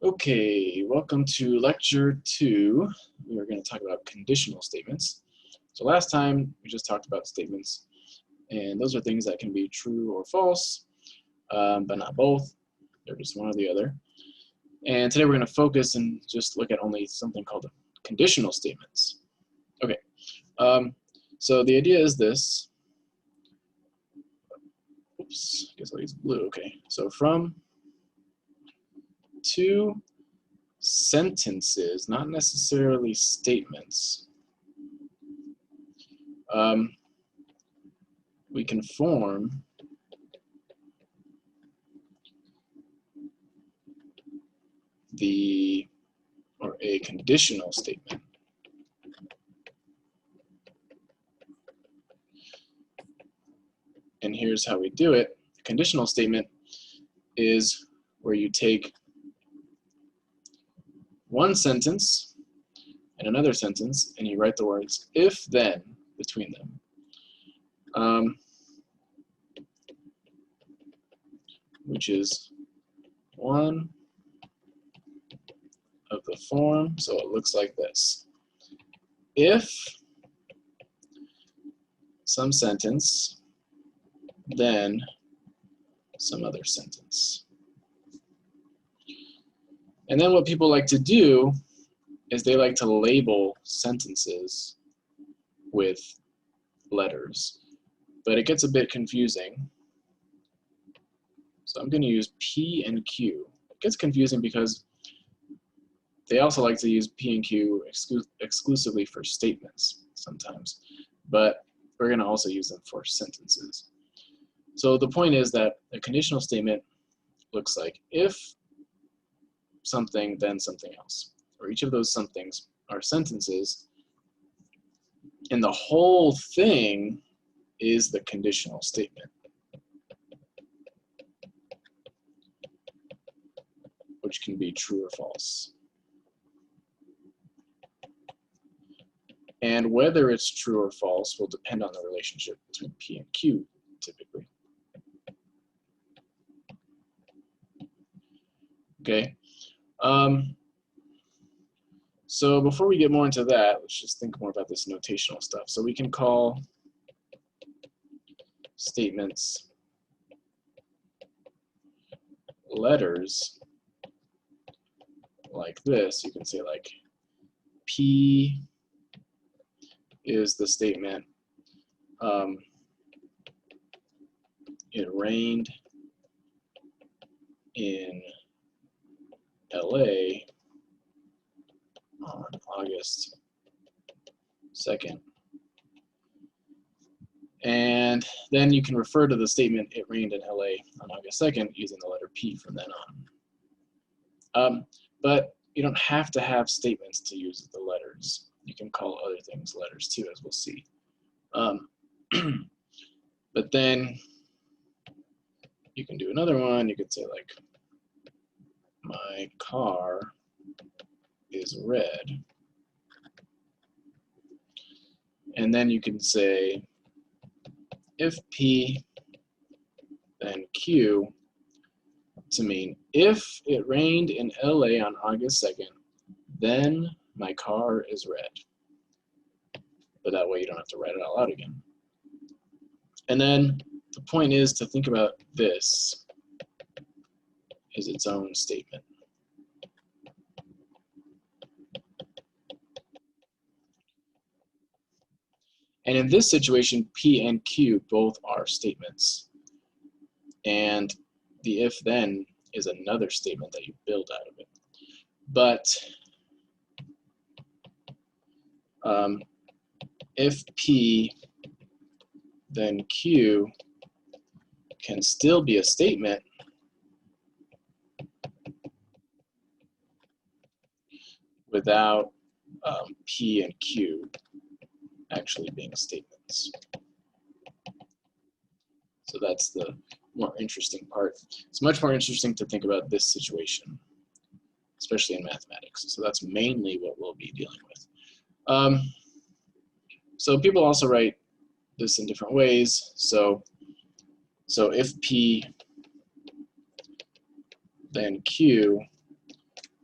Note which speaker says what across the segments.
Speaker 1: Okay, welcome to lecture 2. We are going to talk about conditional statements. So last time we just talked about statements, and those are things that can be true or false, but not both. They're just one or the other. And today we're going to focus and just look at only something called conditional statements. Okay, so the idea is this. Oops, I guess I'll use blue. Okay, so from two sentences, not necessarily statements, we can form a conditional statement. And here's how we do it. A conditional statement is where you take one sentence and another sentence and you write the words if then between them, which is one of the form, so it looks like this. If some sentence, then some other sentence. And then what people like to do is they like to label sentences with letters, but it gets a bit confusing. So I'm going to use P and Q. It gets confusing because they also like to use P and Q exclusively for statements sometimes, but we're going to also use them for sentences. So the point is that a conditional statement looks like if something, then something else, or each of those somethings are sentences, and the whole thing is the conditional statement, which can be true or false. And whether it's true or false will depend on the relationship between P and Q, typically. Okay. So before we get more into that, let's just think more about this notational stuff. So we can call statements letters like this. You can say like P is the statement, it rained in LA on August 2nd. And then you can refer to the statement it rained in LA on August 2nd using the letter P from then on. But you don't have to have statements to use the letters. You can call other things letters too, as we'll see. But then you can do another one. You could say like, my car is red. And then you can say, if P, then Q, to mean if it rained in LA on August 2nd, then my car is red. But that way you don't have to write it out loud again. And then the point is to think about this as its own statement. And in this situation, P and Q both are statements. And the if then is another statement that you build out of it. But if P, then Q can still be a statement without P and Q actually being statements. So that's the more interesting part. It's much more interesting to think about this situation, especially in mathematics. So that's mainly what we'll be dealing with. So people also write this in different ways. So if P, then Q,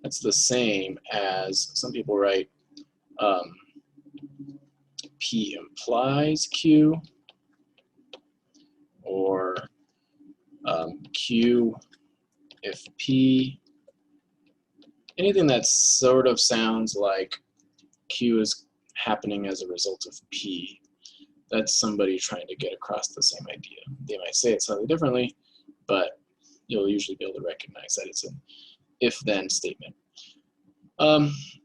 Speaker 1: it's the same as, some people write P implies Q, or Q if P, anything that sort of sounds like Q is happening as a result of P. That's somebody trying to get across the same idea. They might say it slightly differently, but you'll usually be able to recognize that it's an if-then statement.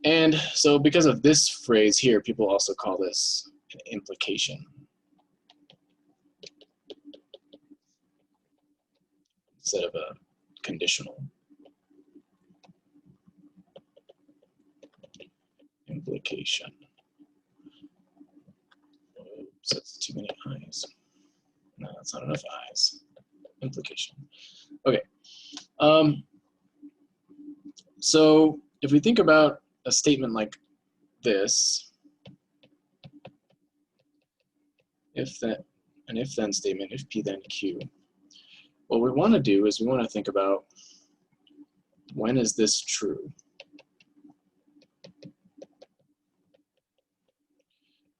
Speaker 1: And so because of this phrase here, people also call this an implication instead of a conditional. Implication. Oops, that's too many eyes. No, that's not enough eyes. Implication. Okay. So if we think about a statement like this, an if-then statement, if P then Q, what we want to do is we want to think about, when is this true?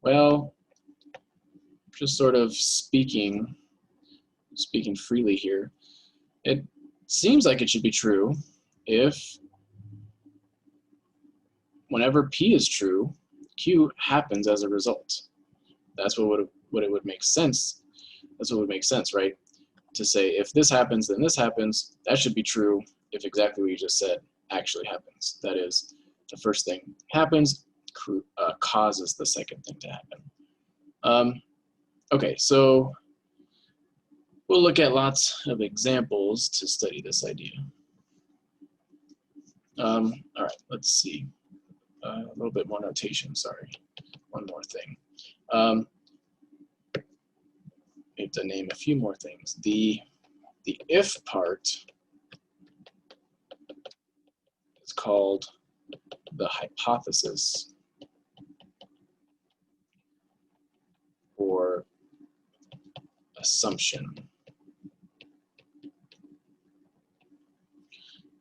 Speaker 1: Well, just sort of speaking freely here, it seems like it should be true if whenever P is true, Q happens as a result. That's what it would make sense. That's what would make sense, right? To say if this happens, then this happens. That should be true if exactly what you just said actually happens. That is, the first thing happens, causes the second thing to happen. Okay, so we'll look at lots of examples to study this idea. All right, let's see. A little bit more notation, sorry. One more thing. We have to name a few more things. The if part is called the hypothesis or assumption.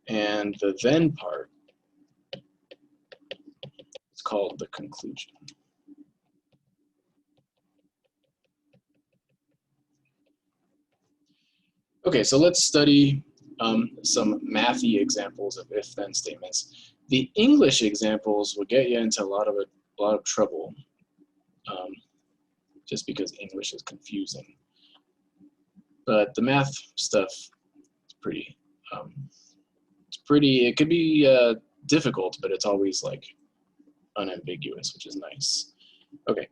Speaker 1: And the then part is called the conclusion. Okay, so let's study some mathy examples of if-then statements. The English examples will get you into a lot of trouble, just because English is confusing. But the math stuff is pretty. It could be difficult, but it's always like unambiguous, which is nice. Okay,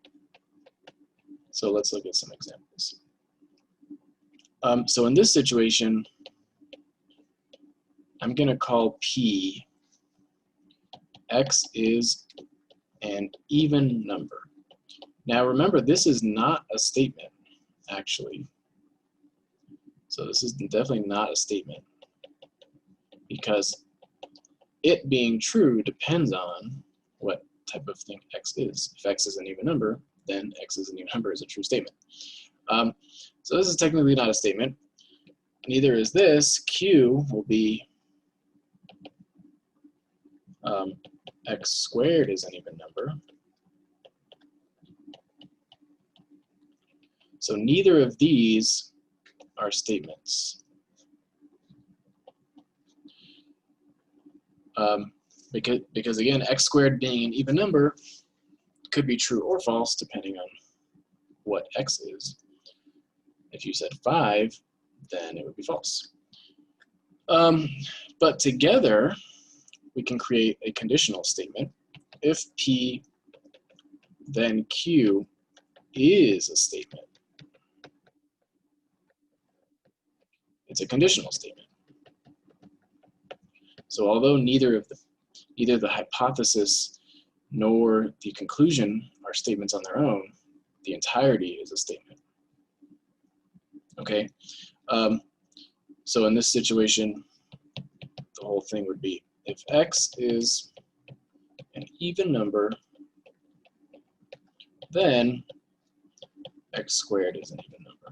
Speaker 1: so let's look at some examples. So in this situation, I'm going to call P, X is an even number. Now remember, this is not a statement, actually. So this is definitely not a statement, because it being true depends on what type of thing X is. If X is an even number, then X is an even number is a true statement. So this is technically not a statement. Neither is this. Q will be X squared is an even number. So neither of these are statements. Because again, X squared being an even number could be true or false depending on what X is. If you said 5, then it would be false. But together, we can create a conditional statement. If P, then Q is a statement. It's a conditional statement. So although neither the hypothesis nor the conclusion are statements on their own, the entirety is a statement. Okay, so in this situation, the whole thing would be if X is an even number, then X squared is an even number.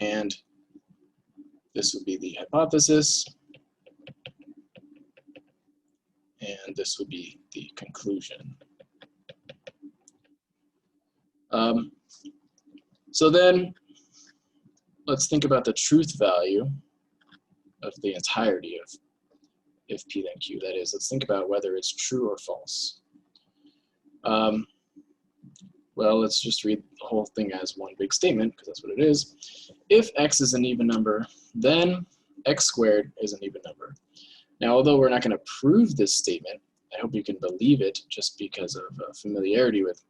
Speaker 1: And This would be the hypothesis, and this would be the conclusion. So then let's think about the truth value of the entirety of if P then Q. That is, let's think about whether it's true or false. Well, let's just read the whole thing as one big statement, because that's what it is. If x is an even number, then x squared is an even number. Now, although we're not going to prove this statement, I hope you can believe it just because of familiarity with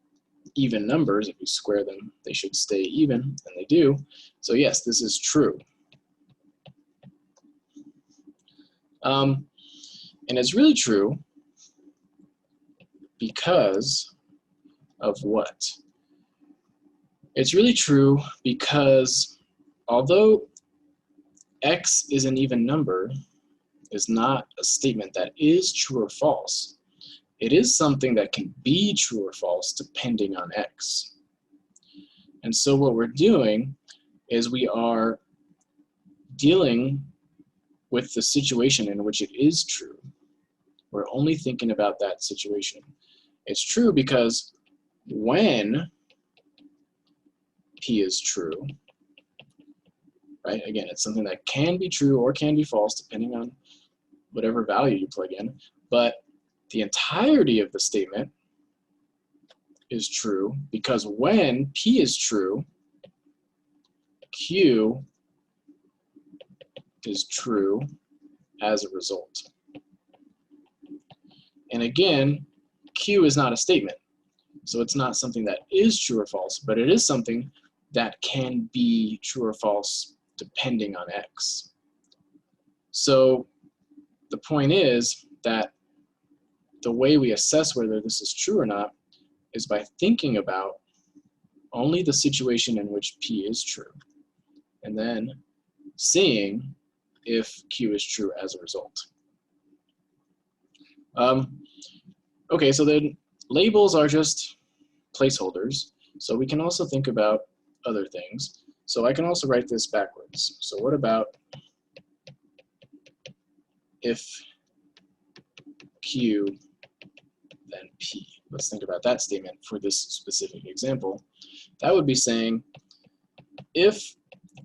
Speaker 1: even numbers. If you square them, they should stay even, and they do. So yes, this is true. And it's really true because of what? It's really true because although x is an even number is not a statement that is true or false, it is something that can be true or false depending on x. And so what we're doing is we are dealing with the situation in which it is true. We're only thinking about that situation. It's true because when P is true, right? Again, it's something that can be true or can be false depending on whatever value you plug in, but the entirety of the statement is true because when P is true, Q is true as a result. And again, Q is not a statement, so it's not something that is true or false, but it is something that can be true or false depending on x. So the point is that the way we assess whether this is true or not is by thinking about only the situation in which P is true, and then seeing if Q is true as a result. Okay, so then labels are just placeholders, so we can also think about other things. So I can also write this backwards. So what about if Q then P? Let's think about that statement for this specific example. That would be saying if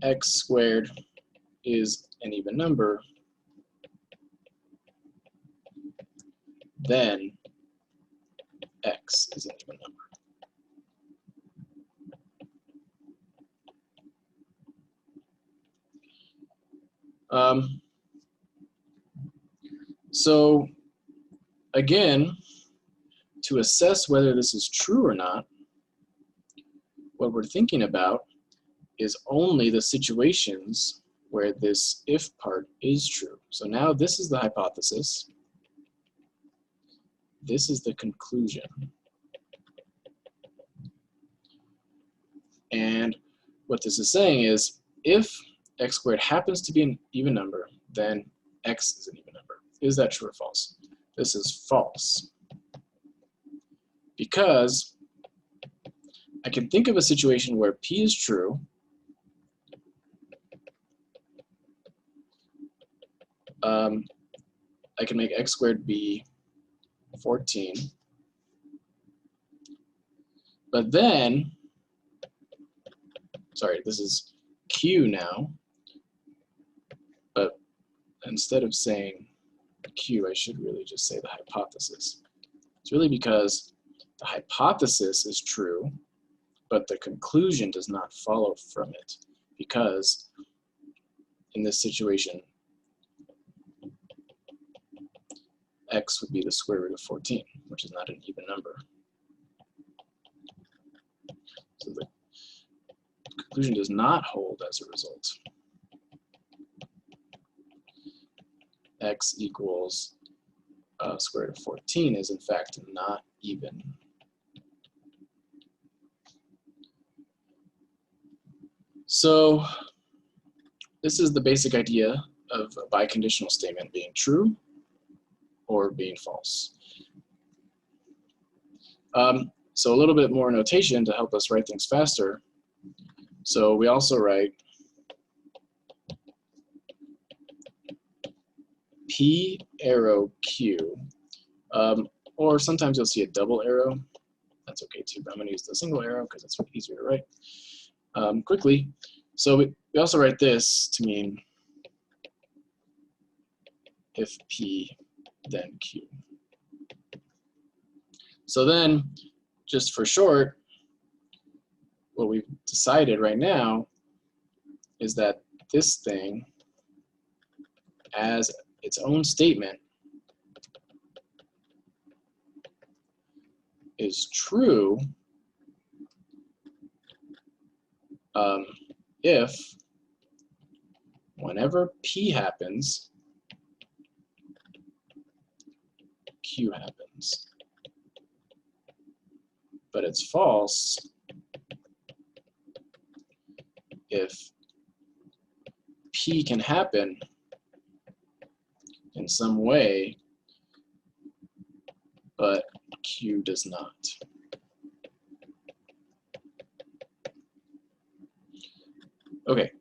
Speaker 1: x squared is an even number, then x is an even number. So again, to assess whether this is true or not, what we're thinking about is only the situations where this if part is true. So now this is the hypothesis. This is the conclusion. And what this is saying is if x squared happens to be an even number, then x is an even number. Is that true or false? This is false. Because I can think of a situation where P is true, I can make x squared be 14. But then, sorry, this is Q now, but instead of saying Q, I should really just say the hypothesis. It's really because the hypothesis is true, but the conclusion does not follow from it, because in this situation, x would be the square root of 14, which is not an even number. So the conclusion does not hold as a result. X equals square root of 14 is in fact not even. So this is the basic idea of a biconditional statement being true or being false. So a little bit more notation to help us write things faster. So we also write P arrow Q, or sometimes you'll see a double arrow. That's okay too, but I'm going to use the single arrow because it's easier to write quickly. So we also write this to mean if P, then Q. So then, just for short, what we've decided right now is that this thing, as its own statement, is true if whenever P happens, Q happens. But it's false if P can happen in some way, but Q does not. Okay,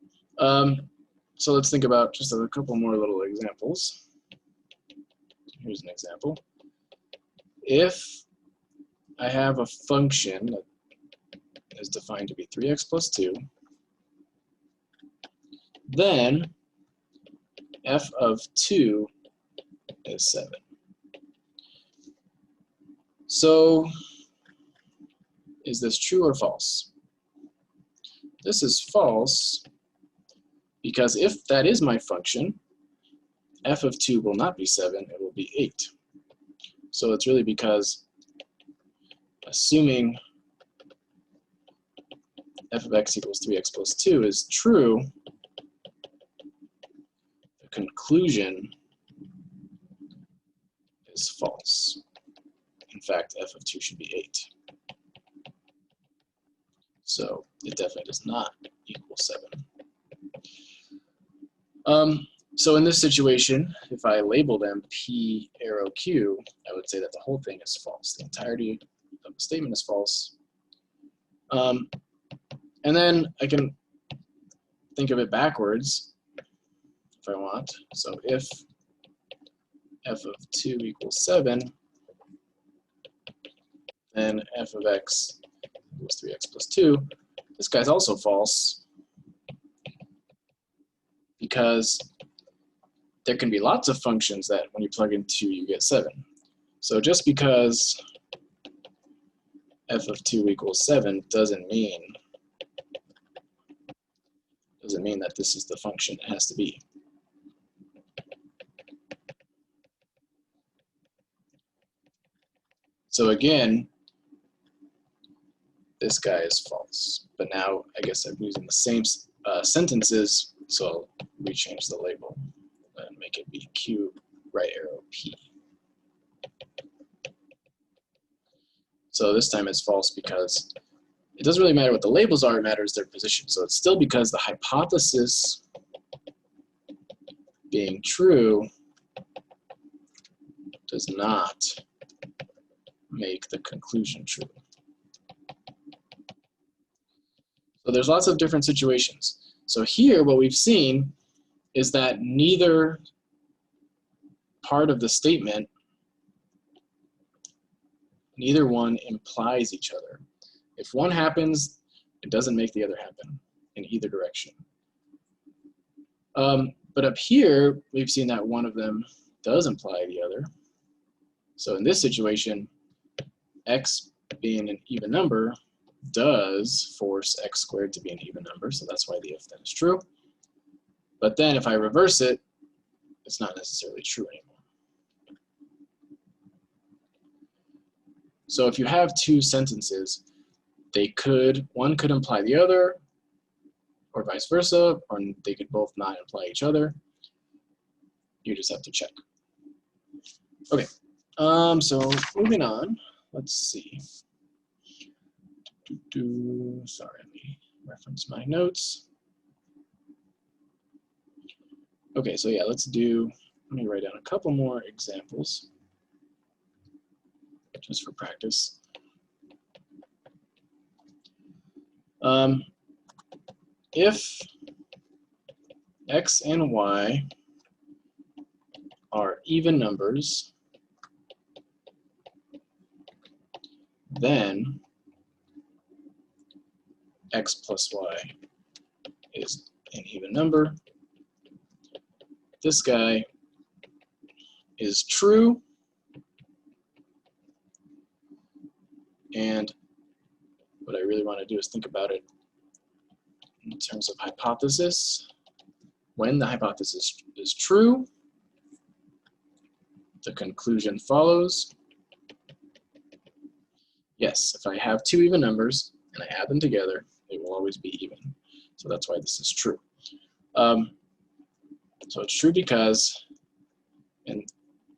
Speaker 1: so let's think about just a couple more little examples. Here's an example. If I have a function that is defined to be 3x plus 2, then f of 2 is 7. So is this true or false? This is false because if that is my function, f of 2 will not be 7, it will be 8. So it's really because assuming f of x equals 3x plus 2 is true, the conclusion is false. In fact, f of 2 should be 8. So it definitely does not equal 7. So in this situation, if I label them P arrow Q, I would say that the whole thing is false. The entirety of the statement is false. And then I can think of it backwards if I want. So if f of 2 equals 7, then f of x equals 3x plus 2. This guy's also false because there can be lots of functions that when you plug in 2, you get 7. So just because f of 2 equals 7 doesn't mean that this is the function it has to be. So again, this guy is false. But now I guess I'm using the same sentences, so I'll rechange the label and make it be Q right arrow P. So this time it's false because it doesn't really matter what the labels are, it matters their position. So it's still because the hypothesis being true does not make the conclusion true. So there's lots of different situations. So here what we've seen is that neither part of the statement, neither one implies each other. If one happens, it doesn't make the other happen in either direction. But up here, we've seen that one of them does imply the other. So in this situation, x being an even number does force x squared to be an even number, so that's why the if then is true. But then if I reverse it, it's not necessarily true anymore. So if you have two sentences, one could imply the other, or vice versa, or they could both not imply each other. You just have to check. Okay, so moving on, let's see. Sorry, let me reference my notes. Okay, so yeah, let me write down a couple more examples just for practice. If x and y are even numbers, then x plus y is an even number. This guy is true, and what I really want to do is think about it in terms of hypothesis. When the hypothesis is true, the conclusion follows. Yes, if I have two even numbers and I add them together, they will always be even. So that's why this is true. So it's true because, and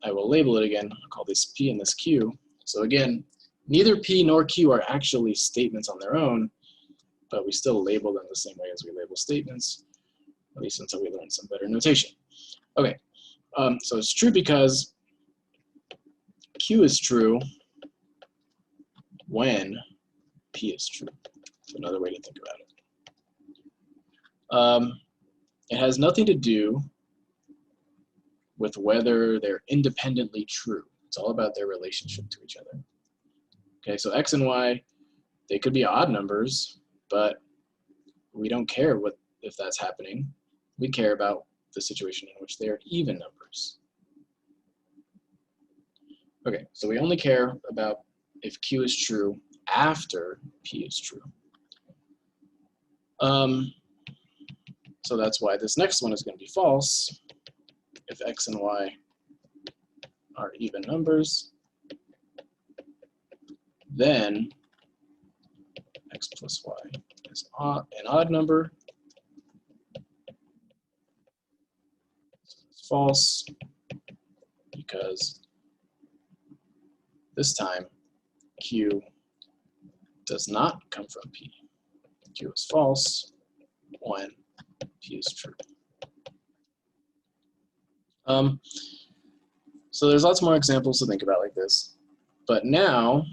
Speaker 1: I will label it again, I'll call this P and this Q. So again, neither P nor Q are actually statements on their own, but we still label them the same way as we label statements, at least until we learn some better notation. Okay, so it's true because Q is true when P is true. That's another way to think about it. It has nothing to do with whether they're independently true. It's all about their relationship to each other. Okay, so X and Y, they could be odd numbers, but we don't care if that's happening. We care about the situation in which they are even numbers. Okay, so we only care about if Q is true after P is true. So that's why this next one is going to be false if X and Y are even numbers. Then X plus Y is an odd number. So it's false because this time Q does not come from P. Q is false when P is true. So there's lots more examples to think about like this, but now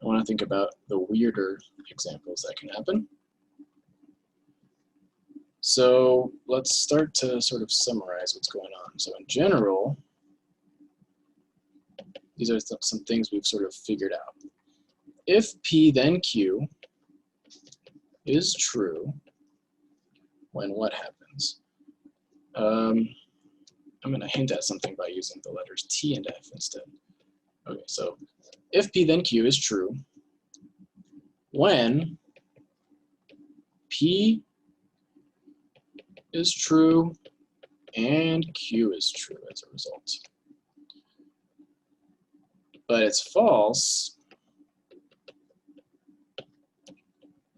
Speaker 1: I want to think about the weirder examples that can happen. So let's start to sort of summarize what's going on. So in general, these are some things we've sort of figured out. If P then Q is true, when what happens? I'm going to hint at something by using the letters T and F instead. Okay, so if P then Q is true, when P is true and Q is true as a result. But it's false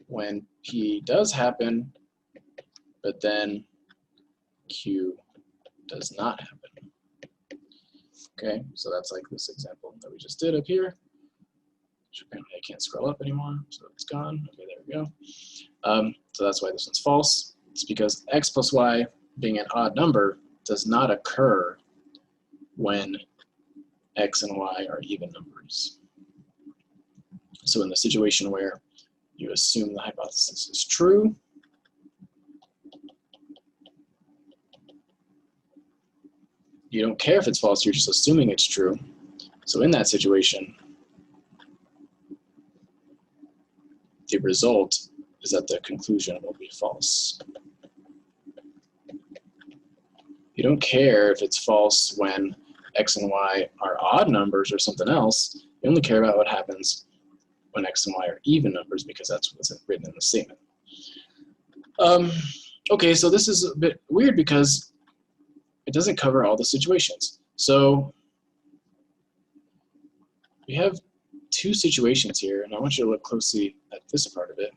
Speaker 1: when P does happen, but then Q does not happen. Okay, so that's like this example that we just did up here. Which apparently I can't scroll up anymore, so it's gone. Okay, there we go. So that's why this one's false. It's because X plus Y being an odd number does not occur when X and Y are even numbers. So in the situation where you assume the hypothesis is true, you don't care if it's false, you're just assuming it's true. So in that situation, the result is that the conclusion will be false. You don't care if it's false when X and Y are odd numbers or something else. You only care about what happens when X and Y are even numbers because that's what's written in the statement. Okay, so this is a bit weird because it doesn't cover all the situations. So we have two situations here, and I want you to look closely at this part of it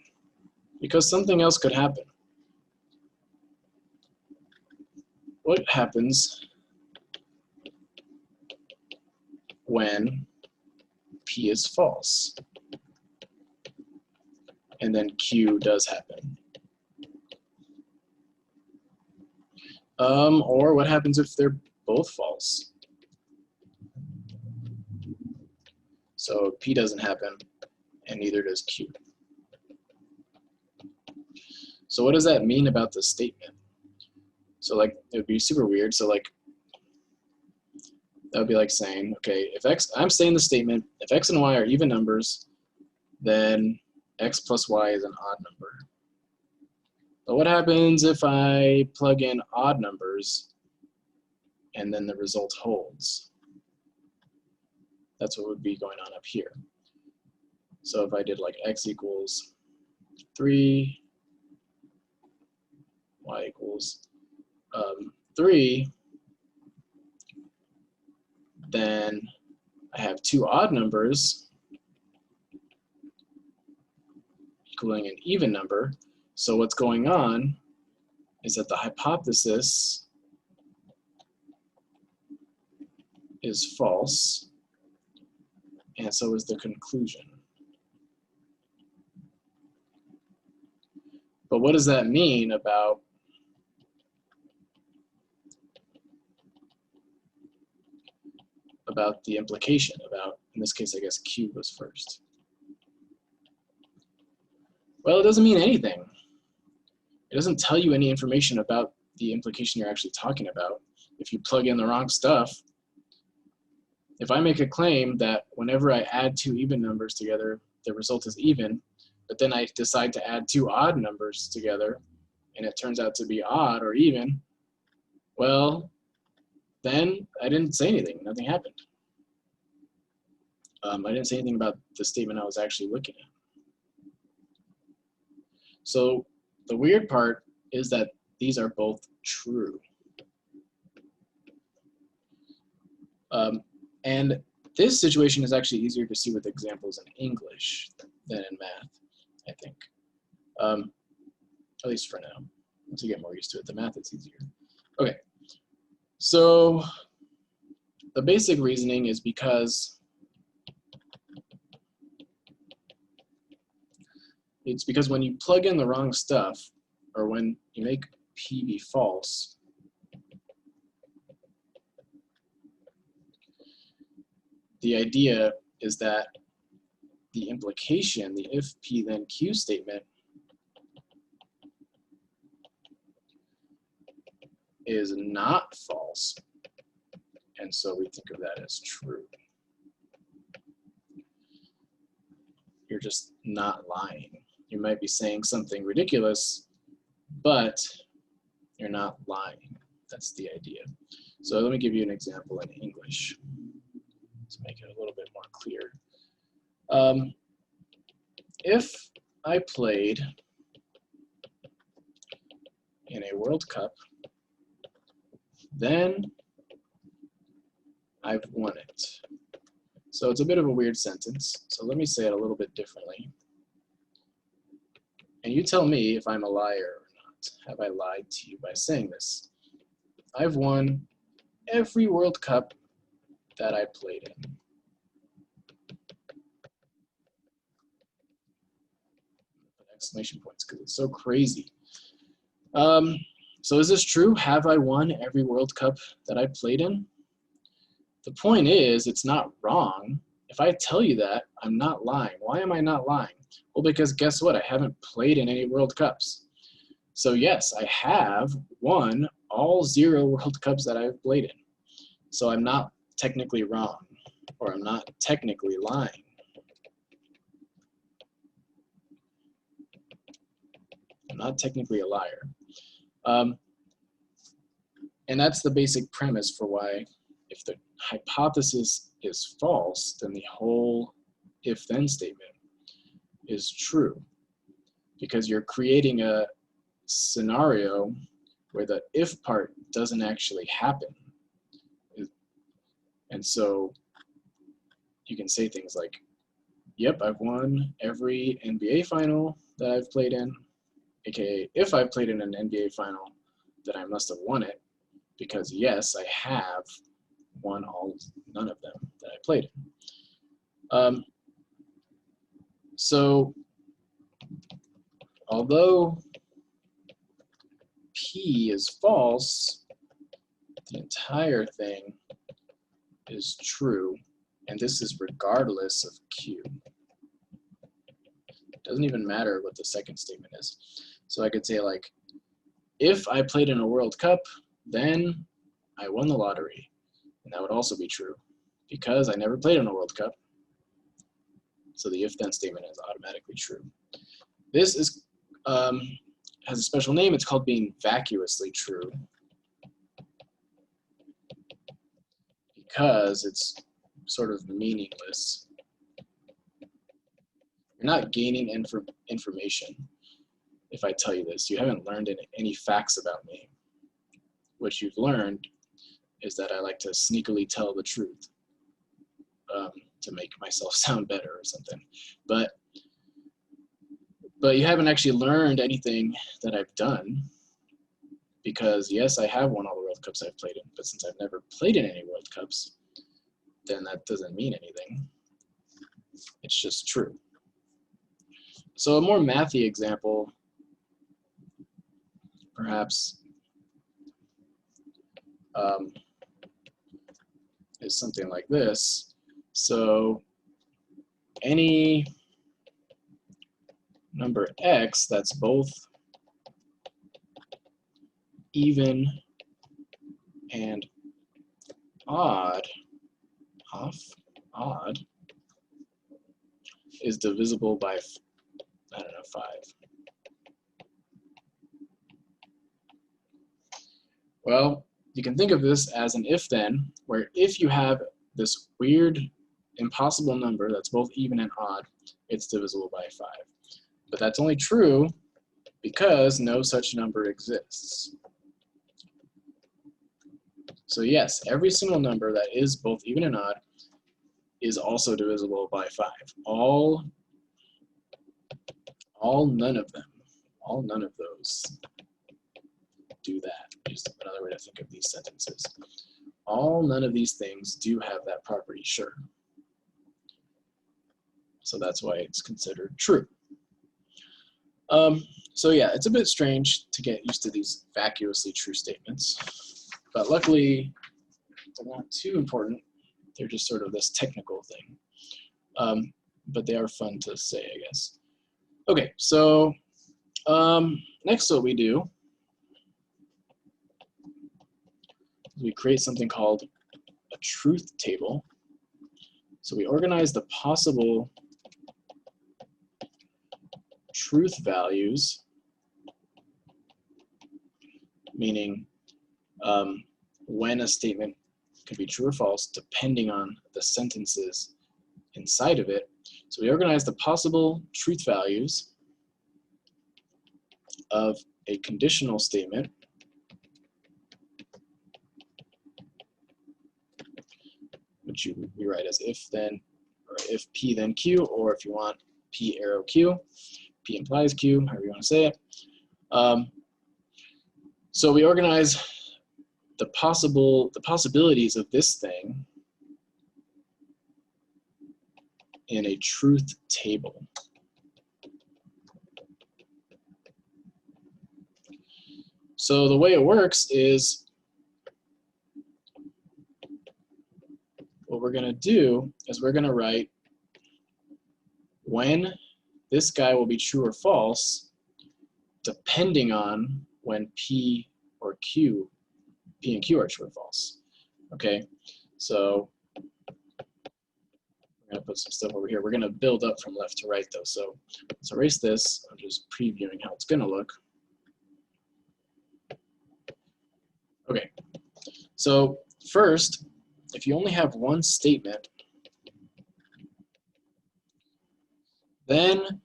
Speaker 1: because something else could happen. What happens when P is false and then Q does happen? Or what happens if they're both false? So P doesn't happen, and neither does Q. So what does that mean about the statement? So like, it would be super weird. So like, That would be like saying, okay, if X, I'm saying the statement, if X and Y are even numbers, then X plus Y is an odd number. But what happens if I plug in odd numbers and then the result holds? That's what would be going on up here. So if I did like X equals 3, Y equals 3, then I have two odd numbers equaling an even number. So what's going on is that the hypothesis is false, and so is the conclusion. But what does that mean about the implication, about, in this case, I guess Q was first? Well, it doesn't mean anything. It doesn't tell you any information about the implication you're actually talking about if you plug in the wrong stuff. If I make a claim that whenever I add two even numbers together, the result is even, but then I decide to add two odd numbers together and it turns out to be odd or even, well, then I didn't say anything. Nothing happened. I didn't say anything about the statement I was actually looking at. So the weird part is that these are both true. And this situation is actually easier to see with examples in English than in math, I think. At least for now. Once you get more used to it, the math is easier. Okay, so the basic reasoning is because when you plug in the wrong stuff, or when you make P be false, the idea is that the implication, the if P then Q statement, is not false, and so we think of that as true. You're just not lying. You might be saying something ridiculous, but you're not lying. That's the idea. So let me give you an example in English to make it a little bit more clear. If I played in a World Cup, then I've won it. So it's a bit of a weird sentence. So let me say it a little bit differently. And you tell me if I'm a liar or not. Have I lied to you by saying this? I've won every World Cup that I played in. Exclamation points because it's so crazy. So is this true? Have I won every World Cup that I played in? The point is, it's not wrong. If I tell you that, I'm not lying. Why am I not lying? Well, because guess what? I haven't played in any World Cups. So yes, I have won all 0 World Cups that I've played in. So I'm not technically wrong, or I'm not technically lying. I'm not technically a liar. And that's the basic premise for why, if the hypothesis is false, then the whole if-then statement is true, because you're creating a scenario where the if part doesn't actually happen. And so you can say things like, yep, I've won every NBA final that I've played in, aka if I played in an NBA final, then I must have won it, because yes, I have won none of them that I played in. So although P is false, the entire thing is true, and this is regardless of Q. It doesn't even matter what the second statement is. So I could say, like, if I played in a World Cup, then I won the lottery. And that would also be true because I never played in a World Cup. So the if-then statement is automatically true. This is has a special name. It's called being vacuously true because it's sort of meaningless. You're not gaining information if I tell you this. You haven't learned any facts about me. What you've learned is that I like to sneakily tell the truth to make myself sound better or something. But you haven't actually learned anything that I've done because, yes, I have won all the World Cups I've played in, but since I've never played in any World Cups, then that doesn't mean anything. It's just true. So a more mathy example, perhaps, is something like this. So any number x that's both even and odd is divisible by, I don't know, 5. Well, you can think of this as an if-then, where if you have this weird, impossible number that's both even and odd, it's divisible by 5. But that's only true because no such number exists. So yes, every single number that is both even and odd is also divisible by 5. All none of them, all none of those do that. Just another way to think of these sentences. None of these things do have that property, sure. So that's why it's considered true. So yeah, it's a bit strange to get used to these vacuously true statements, but luckily they're not too important. They're just sort of this technical thing, but they are fun to say, I guess. Okay, so next what we do is we create something called a truth table. So we organize the possible truth values, meaning when a statement could be true or false depending on the sentences inside of it. So we organize the possible truth values of a conditional statement which we write as if then, or if P then Q, or if you want P arrow Q, P implies Q, however you want to say it. So we organize the possibilities of this thing in a truth table. So the way it works is what we're going to do is we're going to write when this guy will be true or false depending on when P and Q are true or false. Okay, so we're going to put some stuff over here. We're going to build up from left to right though. So let's erase this. I'm just previewing how it's going to look. Okay, so first, if you only have one statement, then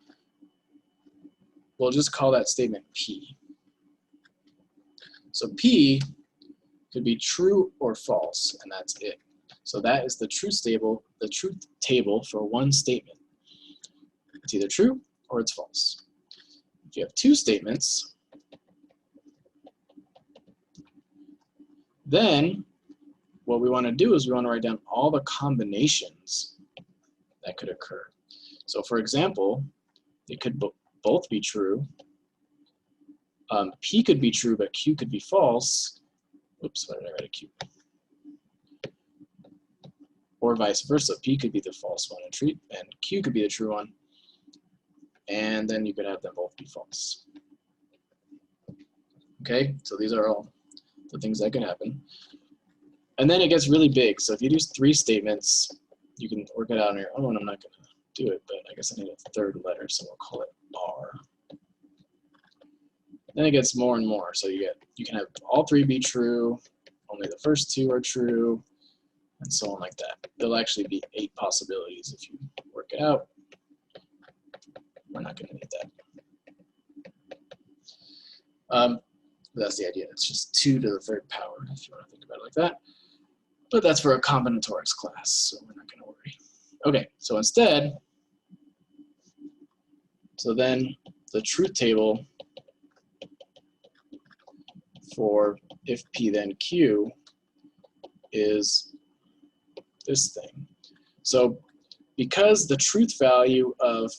Speaker 1: we'll just call that statement P. So P could be true or false, and that's it. So that is the truth table for one statement. It's either true or it's false. If you have two statements, then what we want to do is we want to write down all the combinations that could occur. So for example, it could both be true. P could be true, but Q could be false. Oops, why did I write a Q? Or vice versa. P could be the false one and Q could be the true one. And then you could have them both be false. Okay, so these are all the things that can happen. And then it gets really big. So if you do 3 statements, you can work it out on your own. I'm not going to do it, but I guess I need a 3rd letter, so we'll call it R. Then it gets more and more. So you can have all 3 be true, only the first 2 are true, and so on like that. There'll actually be 8 possibilities if you work it out. We're not going to need that. That's the idea. It's just 2 to the 3rd power, if you want to think about it like that. But that's for a combinatorics class, so we're not going to worry. Okay, so instead, so then the truth table for if P then Q is this thing. So because the truth value of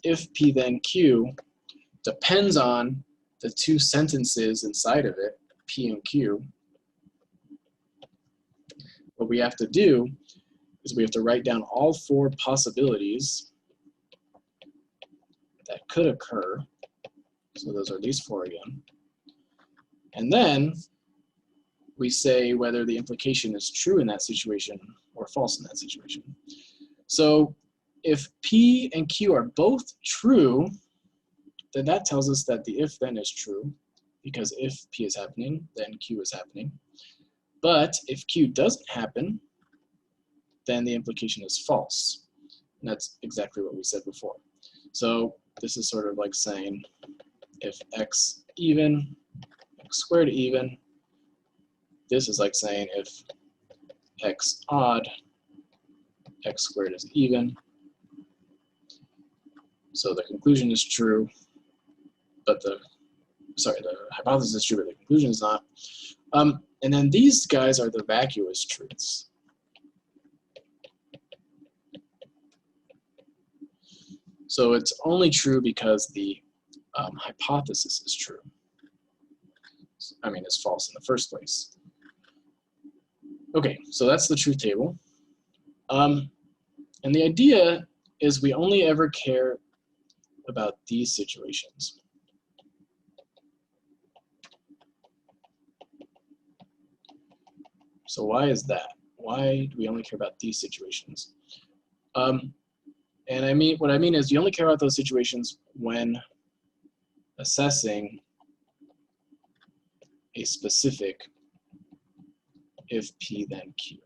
Speaker 1: if P then Q depends on the 2 sentences inside of it, P and Q, what we have to do is we have to write down all 4 possibilities that could occur. So those are these 4 again. And then we say whether the implication is true in that situation or false in that situation. So if P and Q are both true, then that tells us that the if then is true, because if P is happening, then Q is happening. But if Q doesn't happen, then the implication is false. And that's exactly what we said before. So this is sort of like saying if x even, x squared even, this is like saying if x odd, x squared is even. So the conclusion is true, but the hypothesis is true, but the conclusion is not. And then these guys are the vacuous truths. So it's only true because the hypothesis is true. I mean, it's false in the first place. Okay, so that's the truth table. And the idea is we only ever care about these situations. So why is that? Why do we only care about these situations? And I mean, what I mean is you only care about those situations when assessing a specific if P then Q.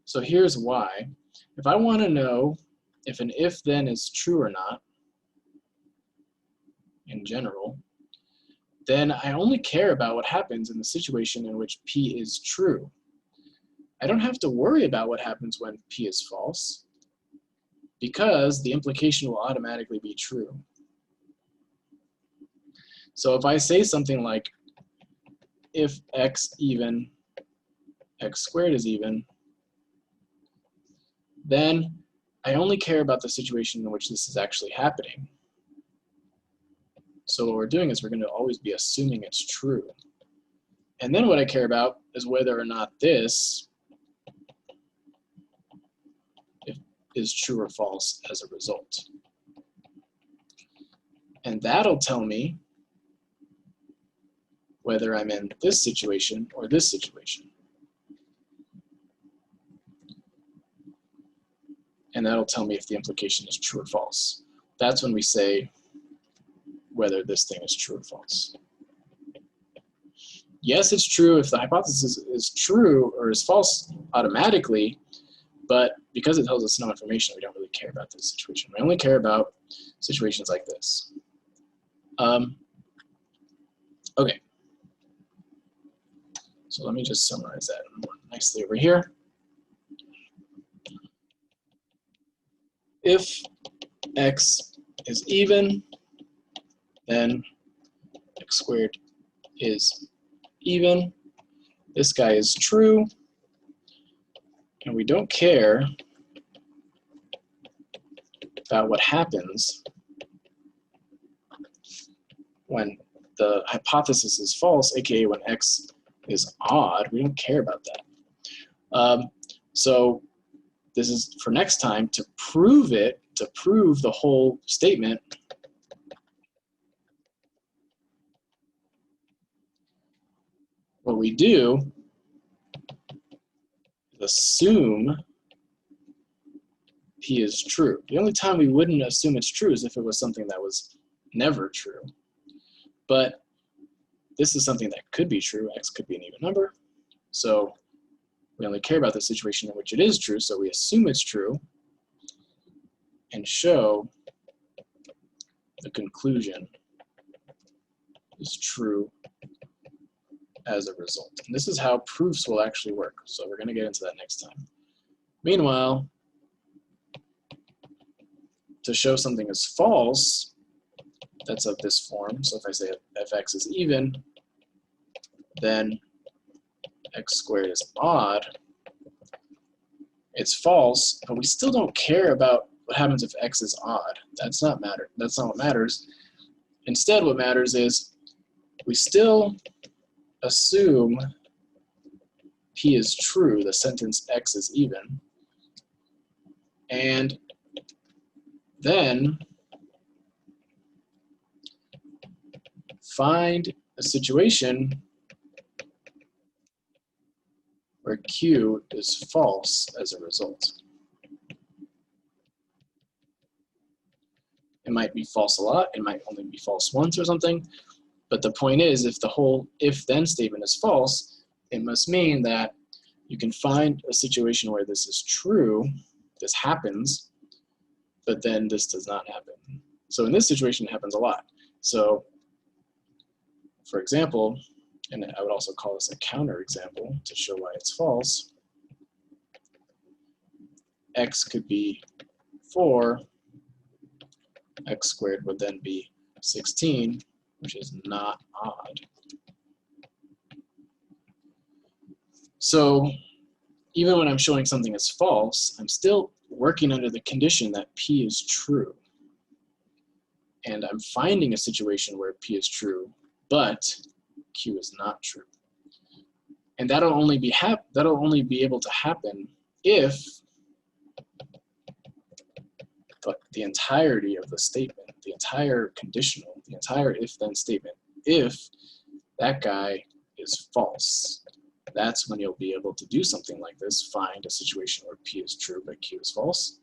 Speaker 1: So here's why. If I want to know if an if then is true or not, in general, then I only care about what happens in the situation in which P is true. I don't have to worry about what happens when P is false, because the implication will automatically be true. So if I say something like, if x even, x squared is even, then I only care about the situation in which this is actually happening. So what we're doing is we're going to always be assuming it's true. And then what I care about is whether or not this is true or false as a result. And that'll tell me whether I'm in this situation or this situation. And that'll tell me if the implication is true or false. That's when we say whether this thing is true or false. Yes, it's true if the hypothesis is true or is false automatically, but because it tells us no information, we don't really care about this situation. We only care about situations like this. Okay. So let me just summarize that more nicely over here. If x is even, then x squared is even. This guy is true, and we don't care about what happens when the hypothesis is false, aka when x is odd. We don't care about that. So this is for next time to prove it, to prove the whole statement. What we do is assume P is true. The only time we wouldn't assume it's true is if it was something that was never true. But this is something that could be true. X could be an even number. So we only care about the situation in which it is true, so we assume it's true and show the conclusion is true as a result. And this is how proofs will actually work. So we're going to get into that next time. Meanwhile, to show something is false, that's of this form. So if I say if x is even, then x squared is odd. It's false, but we still don't care about what happens if x is odd. That's not what matters. Instead, what matters is we still assume P is true, the sentence x is even, and then find a situation where Q is false as a result. It might be false a lot, it might only be false once or something, but the point is, if the whole if-then statement is false, it must mean that you can find a situation where this is true, this happens, but then this does not happen. So in this situation, it happens a lot. So for example, and I would also call this a counterexample to show why it's false, x could be 4, x squared would then be 16, which is not odd. So even when I'm showing something is false, I'm still working under the condition that P is true. And I'm finding a situation where P is true, but Q is not true. And that'll only be able to happen if the entirety of the statement, the entire conditional, the entire if-then statement, if that guy is false, that's when you'll be able to do something like this, find a situation where P is true but Q is false.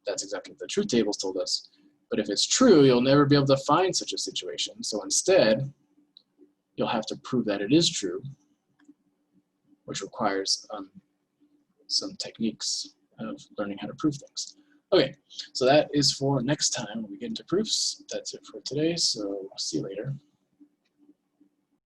Speaker 1: That's exactly what the truth tables told us. But if it's true, you'll never be able to find such a situation. So instead, you'll have to prove that it is true, which requires some techniques of learning how to prove things. Okay, so that is for next time when we get into proofs. That's it for today, so see you later.